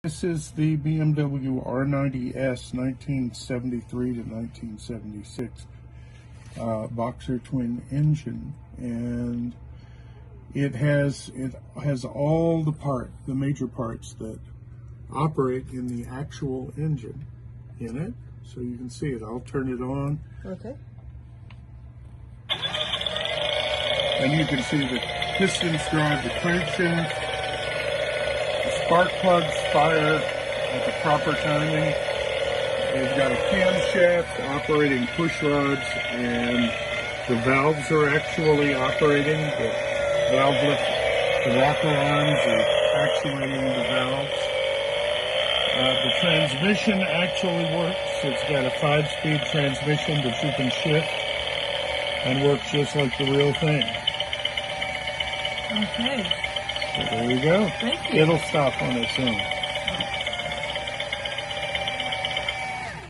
This is the BMW R90S 1973 to 1976 boxer twin engine, and it has all the major parts that operate in the actual engine in it. So you can see it. I'll turn it on. Okay. And you can see the pistons drive the crankshaft. The spark plugs fire at the proper timing. They've got a camshaft operating push rods, and the valves are actually operating. The valve lift, the rocker arms are actuating the valves. The transmission actually works. It's got a 5-speed transmission that you can shift and works just like the real thing. Okay. So there you go. Thank you. It'll stop on its own.